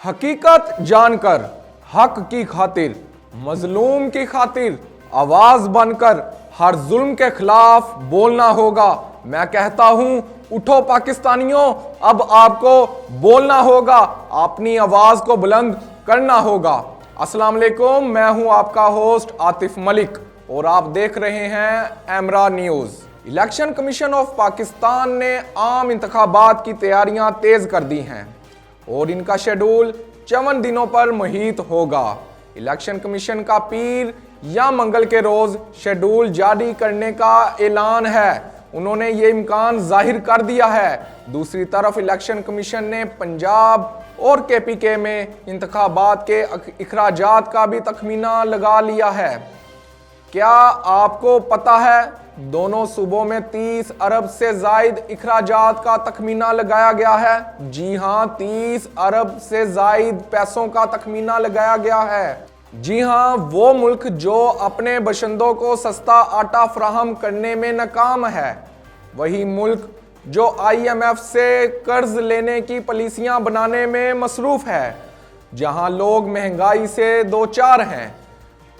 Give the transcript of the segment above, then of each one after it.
हकीकत जानकर हक की खातिर, मजलूम की खातिर आवाज बनकर हर जुल्म के खिलाफ बोलना होगा। मैं कहता हूं, उठो पाकिस्तानियों, अब आपको बोलना होगा, अपनी आवाज को बुलंद करना होगा। अस्सलाम वालेकुम, मैं हूं आपका होस्ट आतिफ मलिक और आप देख रहे हैं एमरा news. Election commission of Pakistan ने आम इंतखाबात की तैयारियां तेज कर दी हैं और इनका शेड्यूल 54 दिनों पर मुहित होगा। इलेक्शन कमीशन का पीर या मंगल के रोज शेड्यूल जारी करने का ऐलान है। उन्होंने ये इम्कान जाहिर कर दिया है। दूसरी तरफ इलेक्शन कमीशन ने पंजाब और केपीके में इंतखाबात के अखराजात का भी तखमीना लगा लिया है। क्या आपको पता है दोनों सूबों में 30 अरब से जायद अखराजात का तखमीना लगाया गया है। जी हां, 30 अरब से जायद पैसों का तखमीना लगाया गया है। जी हां, वो मुल्क जो अपने बशिंदों को सस्ता आटा फराहम करने में नाकाम है, वही मुल्क जो IMF से कर्ज लेने की पॉलिसियां बनाने में मसरूफ है, जहां लोग महंगाई से दो चार हैं।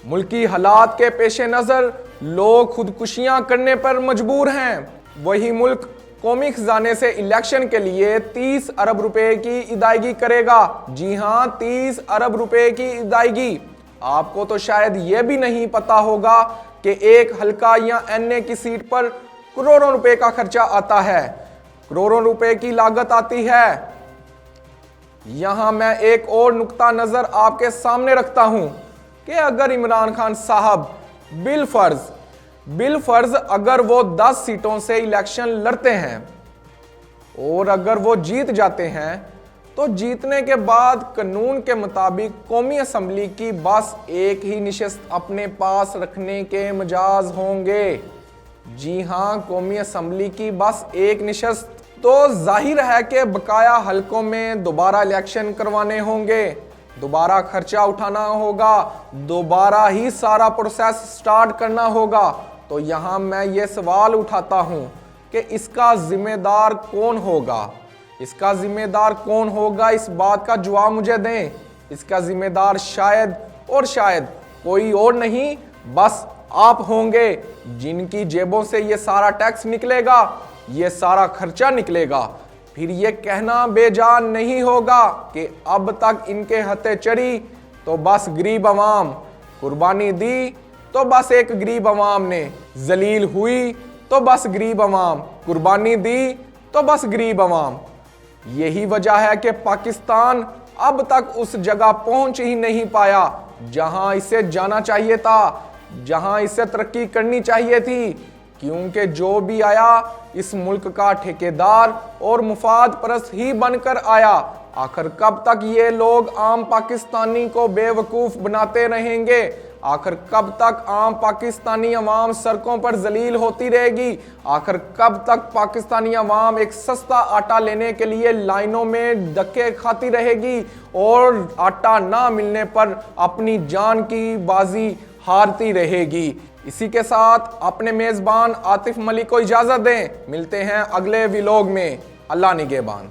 मुल्की हालात के पेश नज़र लोग खुदकुशियां करने पर मजबूर हैं। वही मुल्क कौमी खजाने से इलेक्शन के लिए 30 अरब रुपए की अदायगी करेगा। जी हां, 30 अरब रुपए की अदायगी। आपको तो शायद यह भी नहीं पता होगा कि एक हल्का या NA की सीट पर करोड़ों रुपए का खर्चा आता है, करोड़ों रुपए की लागत आती है। यहां मैं एक और नुक्ता नजर आपके सामने रखता हूं कि अगर इमरान खान साहब बिलफर्ज अगर वो 10 सीटों से इलेक्शन लड़ते हैं और अगर वो जीत जाते हैं, तो जीतने के बाद कानून के मुताबिक कौमी असम्बली की बस एक ही निशस्त अपने पास रखने के मजाज होंगे। जी हां, कौमी असम्बली की बस एक निशस्त। तो जाहिर है कि बकाया हलकों में दोबारा इलेक्शन करवाने होंगे, दोबारा खर्चा उठाना होगा, दोबारा ही सारा प्रोसेस स्टार्ट करना होगा। तो यहां मैं ये सवाल उठाता हूं कि इसका जिम्मेदार कौन होगा? इसका जिम्मेदार कौन होगा? इस बात का जवाब मुझे दें। इसका जिम्मेदार शायद और शायद कोई और नहीं, बस आप होंगे, जिनकी जेबों से ये सारा टैक्स निकलेगा, ये सारा खर्चा निकलेगा। फिर ये कहना बेजान नहीं होगा कि अब तक इनके हथे चढ़ी तो बस गरीब अवाम, कुर्बानी दी तो बस एक गरीब अवाम ने, जलील हुई तो बस गरीब अवाम, कुर्बानी दी तो बस गरीब अवाम। यही वजह है कि पाकिस्तान अब तक उस जगह पहुंच ही नहीं पाया जहां इसे जाना चाहिए था, जहां इसे तरक्की करनी चाहिए थी। क्योंकि जो भी आया इस मुल्क का ठेकेदार और मुफाद परस्त ही बनकर आया। आखिर कब तक ये लोग आम पाकिस्तानी को बेवकूफ बनाते रहेंगे? आखिर कब तक आम पाकिस्तानी अवाम सड़कों पर जलील होती रहेगी? आखिर कब तक पाकिस्तानी अवाम एक सस्ता आटा लेने के लिए लाइनों में धक्के खाती रहेगी और आटा ना मिलने पर अपनी जान की बाजी हारती रहेगी? इसी के साथ अपने मेजबान आतिफ मलिक को इजाजत दें। मिलते हैं अगले व्लॉग में। अल्लाह निगहबान।